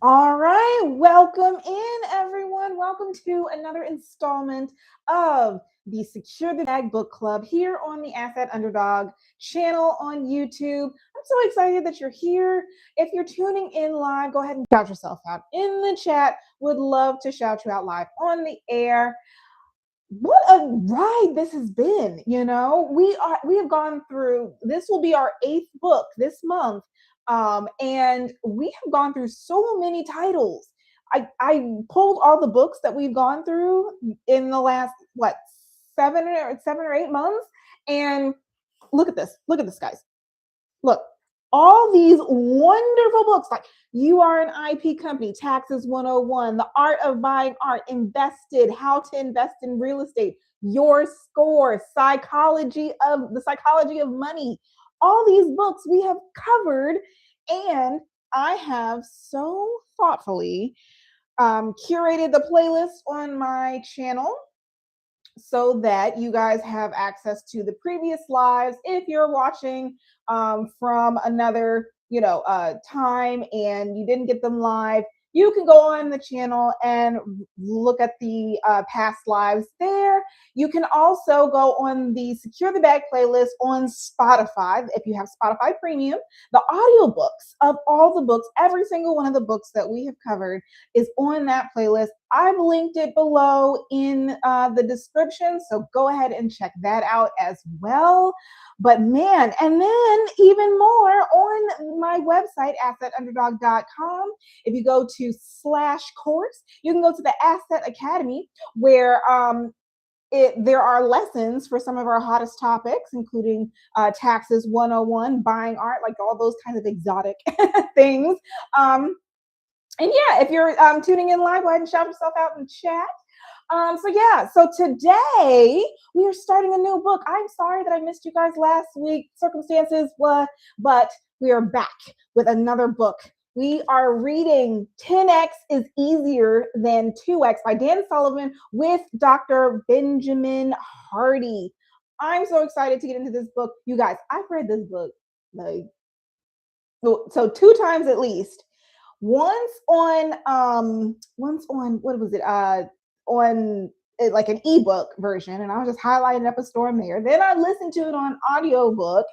All right, welcome in, everyone. Welcome to another installment of the Secure the Bag Book Club here on the Asset Underdog channel on YouTube. I'm so excited that you're here. If you're tuning in live, go ahead and shout yourself out in the chat. Would love to shout you out live on the air. What a ride this has been. We have gone through, this will be our 8th book this month, and we have gone through so many titles. I pulled all the books that we've gone through in the last, what, 7 or 8 months, and look at this, guys. Look, all these wonderful books like You Are an IP Company, Taxes 101, The Art of Buying Art, Invested, How to Invest in Real Estate, Your Score, The Psychology of Money. All these books we have covered, and I have so thoughtfully curated the playlist on my channel so that you guys have access to the previous lives. If you're watching from another time and you didn't get them live, you can go on the channel and look at the past lives there. You can also go on the Secure the Bag playlist on Spotify if you have Spotify Premium. The audiobooks of all the books, every single one of the books that we have covered is on that playlist. I've linked it below in the description, so go ahead and check that out as well. But man, and then even more on my website, assetunderdog.com. If you go to /course, you can go to the Asset Academy where there are lessons for some of our hottest topics, including Taxes 101, Buying Art, like all those kinds of exotic things. And yeah, if you're tuning in live, go ahead and shout yourself out in the chat. So today we are starting a new book. I'm sorry that I missed you guys last week. Circumstances, but we are back with another book. We are reading 10X is Easier Than 2X by Dan Sullivan with Dr. Benjamin Hardy. I'm so excited to get into this book. You guys, I've read this book so 2 times at least. Once on what was it? On like an ebook version, and I was just highlighting up a storm there. Then I listened to it on audiobook,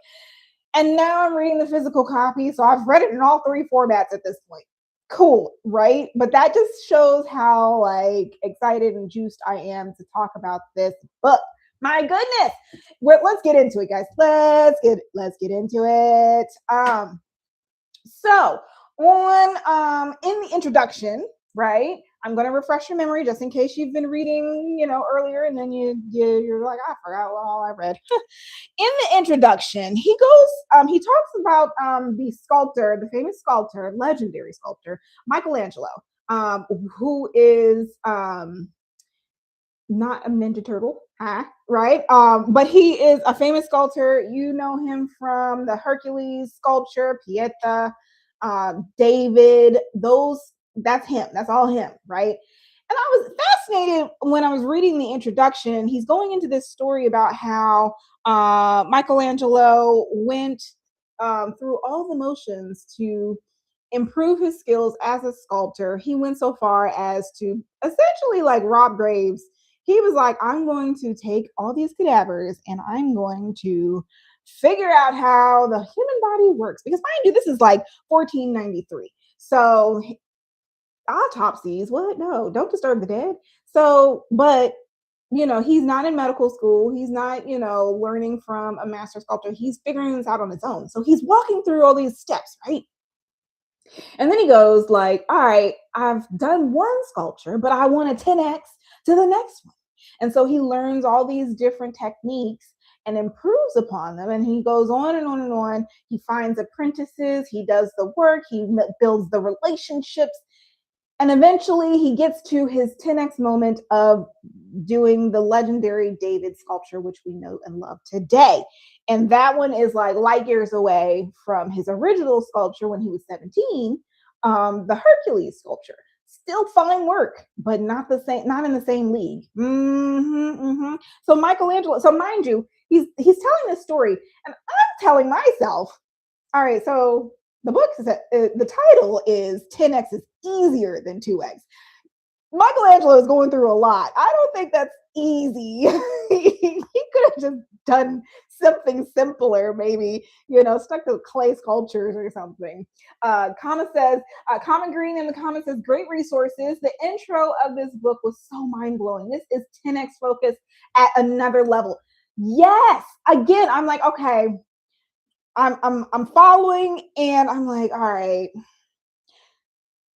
and now I'm reading the physical copy. So I've read it in all 3 formats at this point. Cool, right? But that just shows how like excited and juiced I am to talk about this book. My goodness. Let's get into it, guys. Let's get into it. So on in the introduction, right? I'm going to refresh your memory just in case you've been reading, earlier, and then you're like, I forgot what all I read. In the introduction, he talks about the famous sculptor, legendary sculptor, Michelangelo, who is not a Ninja Turtle, right? But he is a famous sculptor. You know him from the Hercules sculpture, Pieta, David, that's him. That's all him, right? And I was fascinated when I was reading the introduction. He's going into this story about how Michelangelo went through all the motions to improve his skills as a sculptor. He went so far as to essentially like rob graves. He was like, I'm going to take all these cadavers and I'm going to figure out how the human body works. Because mind you, this is like 1493. So autopsies, what? No, don't disturb the dead. So, but he's not in medical school. He's not, learning from a master sculptor. He's figuring this out on his own. So he's walking through all these steps, right? And then he goes like, all right, I've done one sculpture, but I want a 10X to the next one. And so he learns all these different techniques and improves upon them. And he goes on and on and on. He finds apprentices. He does the work. He builds the relationships. And eventually he gets to his 10X moment of doing the legendary David sculpture, which we know and love today. And that one is like light years away from his original sculpture when he was 17, the Hercules sculpture. Still fine work, but not in the same league. So Michelangelo, so mind you, he's telling this story, and I'm telling myself, all right, so the book is the title is 10X is easier than 2x. Michelangelo is going through a lot. I don't think that's easy. He could have just done something simpler, maybe, stuck to clay sculptures or something. Comment says, Common Green in the comments says, great resources. The intro of this book was so mind-blowing. This is 10x focus at another level. Yes. Again, I'm like, okay, I'm following, and I'm like, all right,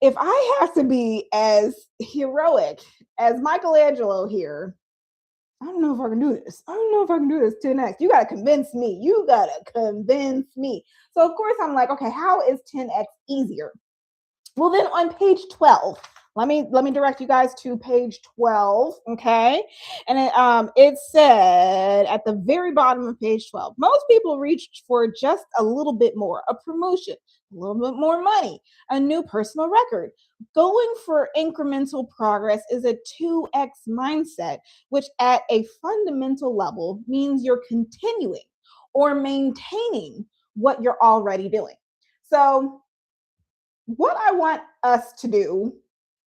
if I have to be as heroic as Michelangelo here, I don't know if I can do this. I don't know if I can do this 10x. You got to convince me. You got to convince me. So of course I'm like, okay, how is 10x easier? Well, then on page 12, let me direct you guys to page 12, okay? And it said at the very bottom of page 12, most people reach for just a little bit more, a promotion, a little bit more money, a new personal record. Going for incremental progress is a 2x mindset, which at a fundamental level means you're continuing or maintaining what you're already doing. So what I want us to do,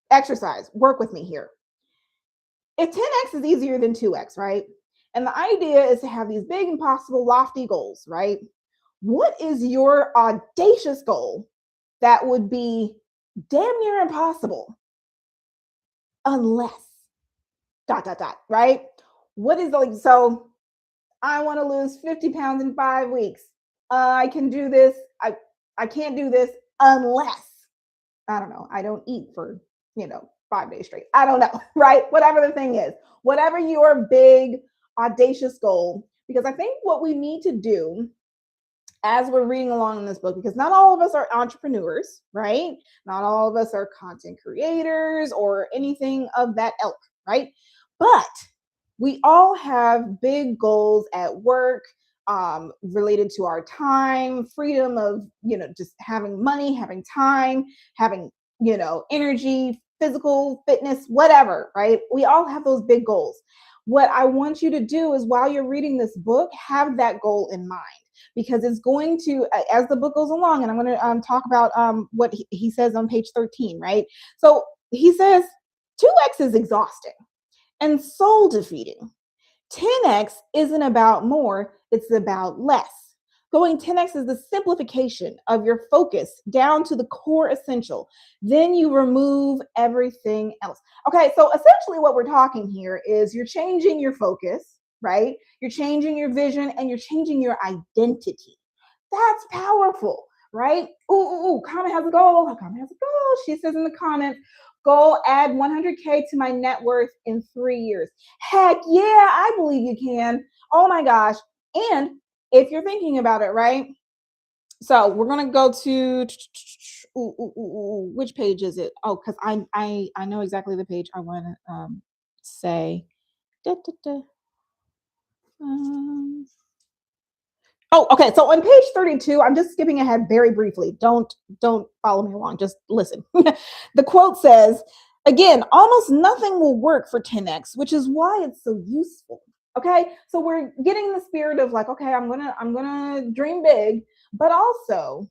exercise, work with me here. If 10x is easier than 2x, right? And the idea is to have these big, impossible, lofty goals, right? What is your audacious goal that would be damn near impossible unless ... right? What is so I want to lose 50 pounds in 5 weeks. I can do this. I can't do this unless, I don't know, I don't eat for, 5 days straight. I don't know, right? Whatever the thing is, whatever your big, audacious goal, because I think what we need to do as we're reading along in this book, because not all of us are entrepreneurs, right? Not all of us are content creators or anything of that ilk, right? But we all have big goals at work, related to our time, freedom of, just having money, having time, having, energy, physical fitness, whatever, right? We all have those big goals. What I want you to do is, while you're reading this book, have that goal in mind, because it's going to, as the book goes along, and I'm going to talk about what he says on page 13, right? So he says 2x is exhausting and soul defeating. 10x isn't about more, it's about less. Going 10x is the simplification of your focus down to the core essential. Then you remove everything else. Okay, so essentially what we're talking here is you're changing your focus, right? You're changing your vision, and you're changing your identity. That's powerful, right? Ooh, Comet has a goal. Comet has a goal. She says in the comments, goal, add 100K to my net worth in 3 years. Heck yeah, I believe you can. Oh my gosh. And if you're thinking about it, right? So we're going to go to, which page is it? Oh, because I know exactly the page I want to say. Oh, okay. So on page 32, I'm just skipping ahead very briefly. Don't follow me along. Just listen. The quote says, again, almost nothing will work for 10x, which is why it's so useful. Okay. So we're getting the spirit of like, okay, I'm gonna dream big, but also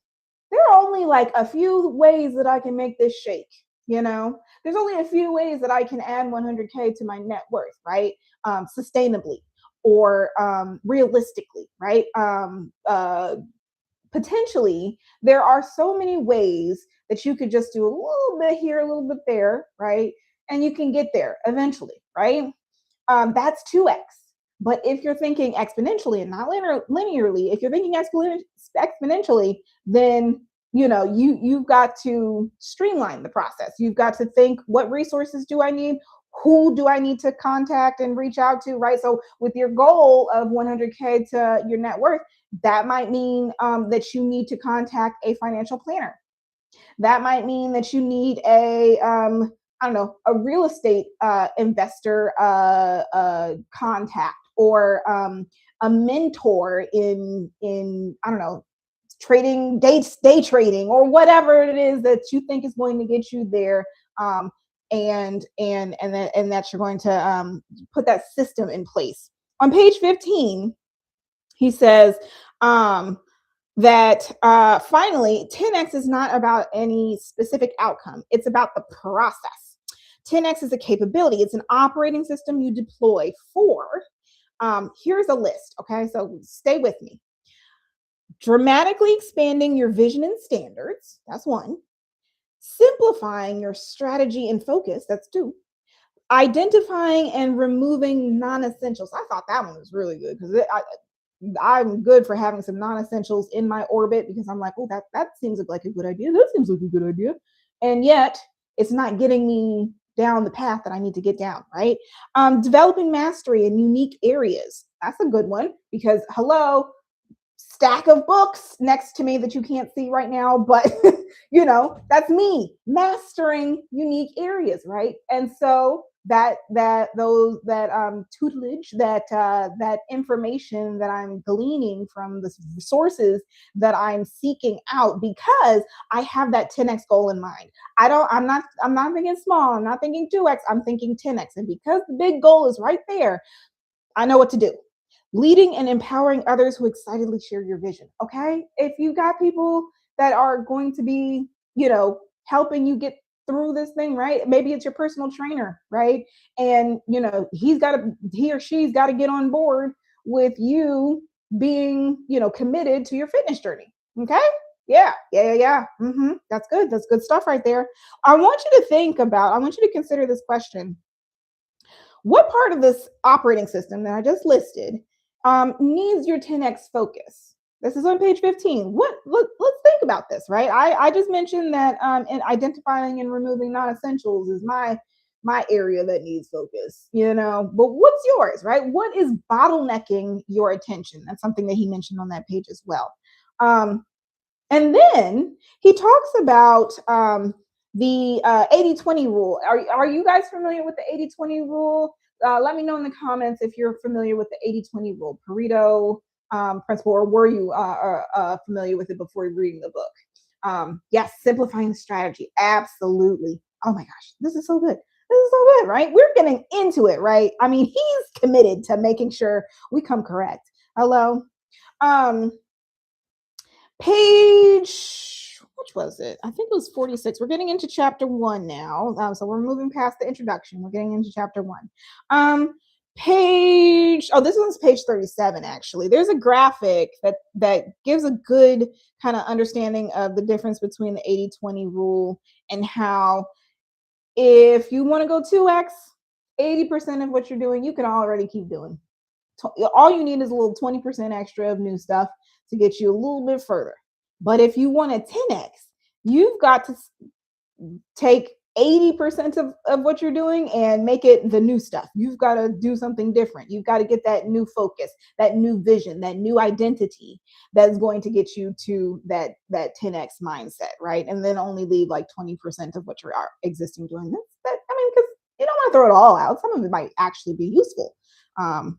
there are only like a few ways that I can make this shake. There's only a few ways that I can add 100K to my net worth, right? Sustainably, or realistically, right? Potentially, there are so many ways that you could just do a little bit here, a little bit there, right? And you can get there eventually, right? That's 2x. But if you're thinking exponentially and not linearly, if you're thinking exponentially, then you've got to streamline the process. You've got to think, what resources do I need? Who do I need to contact and reach out to, right? So with your goal of 100K to your net worth, that might mean that you need to contact a financial planner. That might mean that you need a real estate investor contact, or a mentor in trading, day trading, or whatever it is that you think is going to get you there. And that you're going to put that system in place. On page 15, he says, that finally, 10x is not about any specific outcome. It's about the process. 10x is a capability. It's an operating system you deploy for. Here's a list. Okay, so stay with me. Dramatically expanding your vision and standards. That's one. Simplifying your strategy and focus. That's two. Identifying and removing non-essentials. I thought that one was really good because I'm good for having some non-essentials in my orbit because I'm like, oh, that seems like a good idea. That seems like a good idea. And yet it's not getting me down the path that I need to get down, right? Developing mastery in unique areas. That's a good one because hello, stack of books next to me that you can't see right now, but that's me mastering unique areas, right? And so that tutelage, that information that I'm gleaning from the sources that I'm seeking out, because I have that 10x goal in mind. I'm not thinking small, I'm not thinking 2x, I'm thinking 10x. And because the big goal is right there, I know what to do. Leading and empowering others who excitedly share your vision. Okay. If you got people that are going to be, helping you get through this thing, right? Maybe it's your personal trainer, right? And, he or she's got to get on board with you being, committed to your fitness journey. Okay. Yeah. That's good. That's good stuff right there. I want you to consider this question. What part of this operating system that I just listed needs your 10x focus? This is on page 15. Let's think about this, right? I just mentioned that in identifying and removing non-essentials is my area that needs focus, but what's yours, right? What is bottlenecking your attention? That's something that he mentioned on that page as well. And then he talks about the 80-20 rule. Are you guys familiar with the 80-20 rule? Let me know in the comments if you're familiar with the 80-20 rule, Pareto principle, or were you familiar with it before reading the book? Yes, simplifying the strategy. Absolutely. Oh my gosh, this is so good. This is so good, right? We're getting into it, right? I mean, he's committed to making sure we come correct. Hello. Page, which was it? I think it was 46. We're getting into chapter 1 now. So we're moving past the introduction. We're getting into chapter 1. This one's page 37, actually. There's a graphic that gives a good kind of understanding of the difference between the 80-20 rule and how if you want to go 2x, 80% of what you're doing, you can already keep doing. All you need is a little 20% extra of new stuff to get you a little bit further. But if you want a 10x, you've got to take 80% of what you're doing and make it the new stuff. You've got to do something different. You've got to get that new focus, that new vision, that new identity that's going to get you to that 10x mindset, right? And then only leave like 20% of what you're existing doing. Because you don't want to throw it all out. Some of it might actually be useful.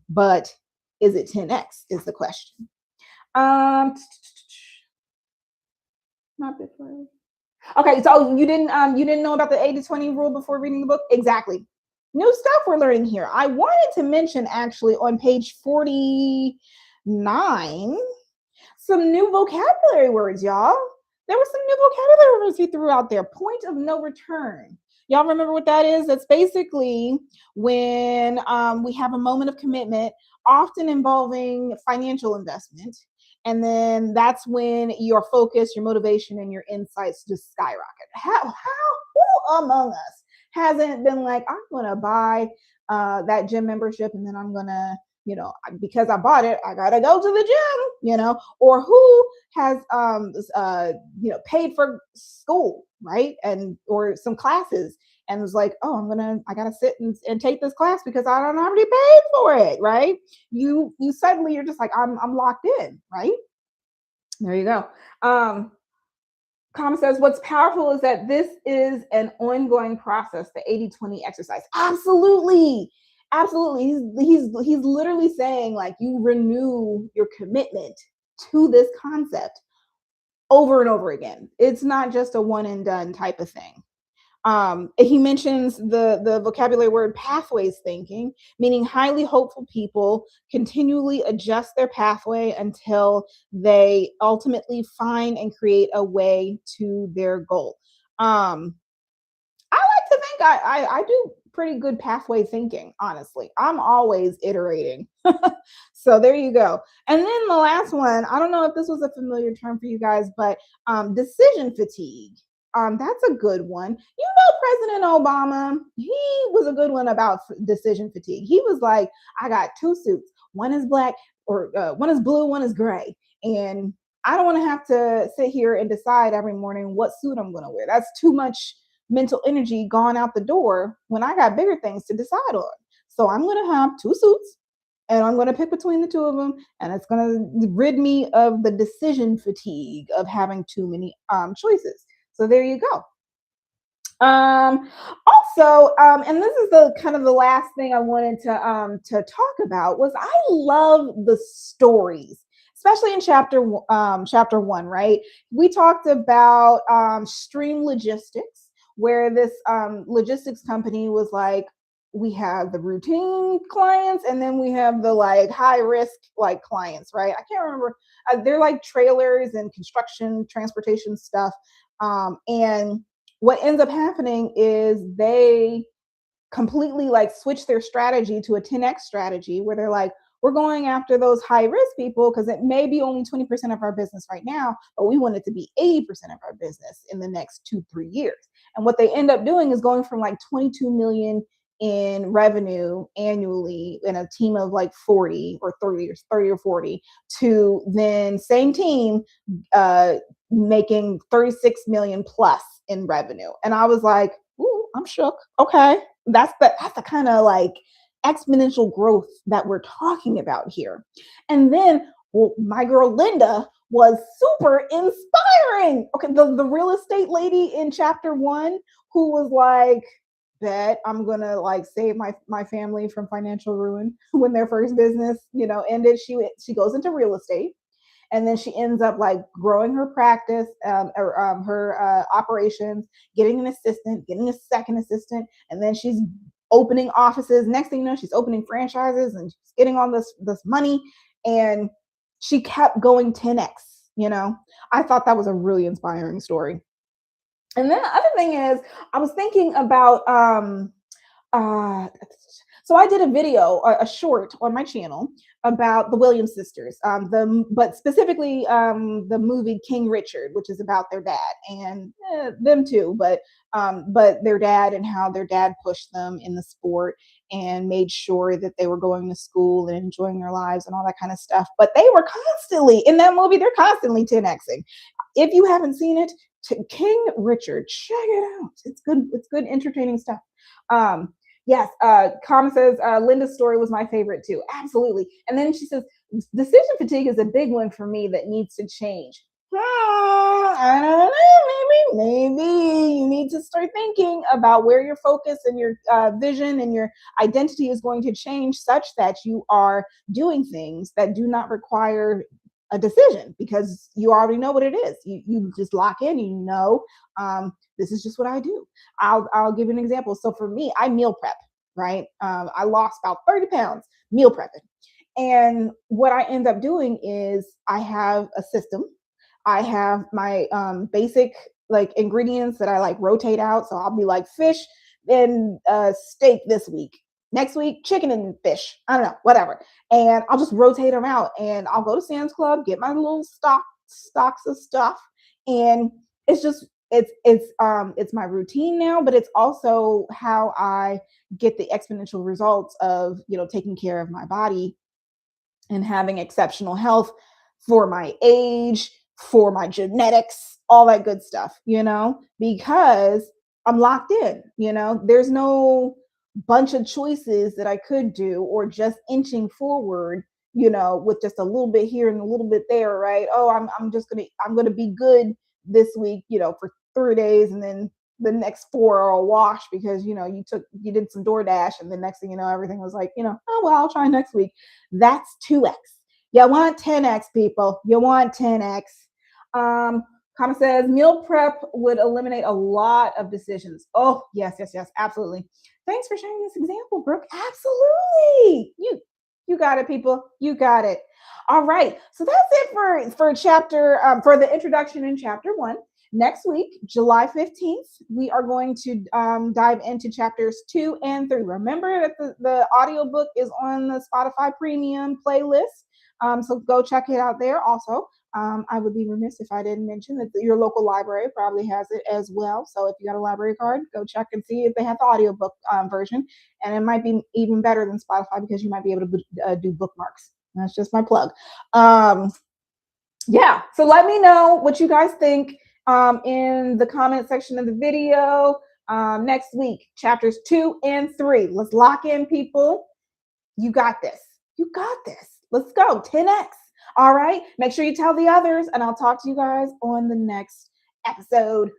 But is it 10x is the question. Not before. Okay, so you didn't know about the 80-20 rule before reading the book? Exactly. New stuff we're learning here. I wanted to mention actually on page 49 some new vocabulary words, y'all. There were some new vocabulary words he threw out there. Point of no return. Y'all remember what that is? That's basically when we have a moment of commitment, often involving financial investment. And then that's when your focus, your motivation, and your insights just skyrocket. Who among us hasn't been like, I'm going to buy that gym membership and then I'm going to, because I bought it, I got to go to the gym, or who has, paid for school, right? Or some classes and was like, oh, I got to sit and take this class because I don't already paid for it, right? You suddenly, you're just like, I'm locked in, right? There you go. Com says, what's powerful is that this is an ongoing process, the 80-20 exercise. Absolutely. He's literally saying like you renew your commitment to this concept over and over again. It's not just a one and done type of thing. He mentions the vocabulary word pathways thinking, meaning highly hopeful people continually adjust their pathway until they ultimately find and create a way to their goal. Um, I like to think I do pretty good pathway thinking, honestly. I'm always iterating. So there you go. And then the last one, I don't know if this was a familiar term for you guys, but decision fatigue. That's a good one. You know, President Obama, he was a good one about decision fatigue. He was like, I got two suits. One is black, or one is blue, one is gray. And I don't want to have to sit here and decide every morning what suit I'm going to wear. That's too much mental energy gone out the door when I got bigger things to decide on. So I'm going to have two suits and I'm going to pick between the two of them. And it's going to rid me of the decision fatigue of having too many choices. So there you go. Also, and this is the kind of the last thing I wanted to talk about was I love the stories, especially in chapter one. Right, we talked about stream logistics, where this logistics company was like, we have the routine clients and then we have the like high risk like clients, right? I can't remember. They're like trailers and construction transportation stuff, and what ends up happening is they completely like switch their strategy to a 10x strategy where they're like, we're going after those high risk people because it may be only 20% of our business right now, but we want it to be 80% of our business in the next 2-3 years. And what they end up doing is going from like 22 million in revenue annually in a team of like 40 or 30 or 40 to then same team making 36 million plus in revenue. And I was like, ooh, I'm shook. Okay. That's the kind of like exponential growth that we're talking about here. And then, well, my girl Linda was super inspiring. Okay, the real estate lady in chapter one who was like, bet I'm gonna like save my family from financial ruin when their first business, ended. She goes into real estate, and then she ends up like growing her practice, or her operations, getting an assistant, getting a second assistant, and then she's opening offices. Next thing you know, she's opening franchises and she's getting all this money, and she kept going 10x. I thought that was a really inspiring story. And then the other thing is, I was thinking about uh, so I did a video, a short on my channel about the Williams sisters, but specifically the movie King Richard, which is about their dad and them too, but their dad and how their dad pushed them in the sport and made sure that they were going to school and enjoying their lives and all that kind of stuff. But they were constantly in that movie; they're constantly 10xing. If you haven't seen it, King Richard, check it out. It's good. It's good, entertaining stuff. Yes, Carmen says Linda's story was my favorite too. Absolutely. And then she says decision fatigue is a big one for me that needs to change. I don't know. Maybe you need to start thinking about where your focus and your vision and your identity is going to change, such that you are doing things that do not require a decision, because you already know what it is. You just lock in. This is just what I do. I'll give you an example. So for me, I meal prep, right? I lost about 30 pounds meal prepping. And what I end up doing is I have a system. I have my basic like ingredients that I like rotate out. So I'll be like fish and steak this week. Next week, chicken and fish. I don't know, whatever. And I'll just rotate them out. And I'll go to Sam's Club, get my little stocks of stuff. And it's just it's my routine now, but it's also how I get the exponential results of taking care of my body and having exceptional health for my age, for my genetics, all that good stuff, because I'm locked in. There's no bunch of choices that I could do, or just inching forward, with just a little bit here and a little bit there, right? Oh, I'm gonna be good this week, for 3 days, and then the next 4 are a wash because you did some DoorDash, and the next thing you know, everything was like, oh well, I'll try next week. That's 2x. You want 10x, people. You want 10x. Comment says meal prep would eliminate a lot of decisions. Oh, yes, yes, yes, absolutely. Thanks for sharing this example, Brooke. Absolutely. You got it, people. You got it. All right. So that's it for chapter for the introduction in chapter 1. Next week, July 15th, we are going to dive into chapters 2 and 3. Remember that the audiobook is on the Spotify Premium playlist. So go check it out there also. I would be remiss if I didn't mention that your local library probably has it as well. So if you got a library card, go check and see if they have the audiobook version. And it might be even better than Spotify because you might be able to do bookmarks. That's just my plug. Yeah, so let me know what you guys think in the comment section of the video. Next week, chapters 2 and 3. Let's lock in, people. You got this. You got this. Let's go. 10x. All right. Make sure you tell the others, and I'll talk to you guys on the next episode.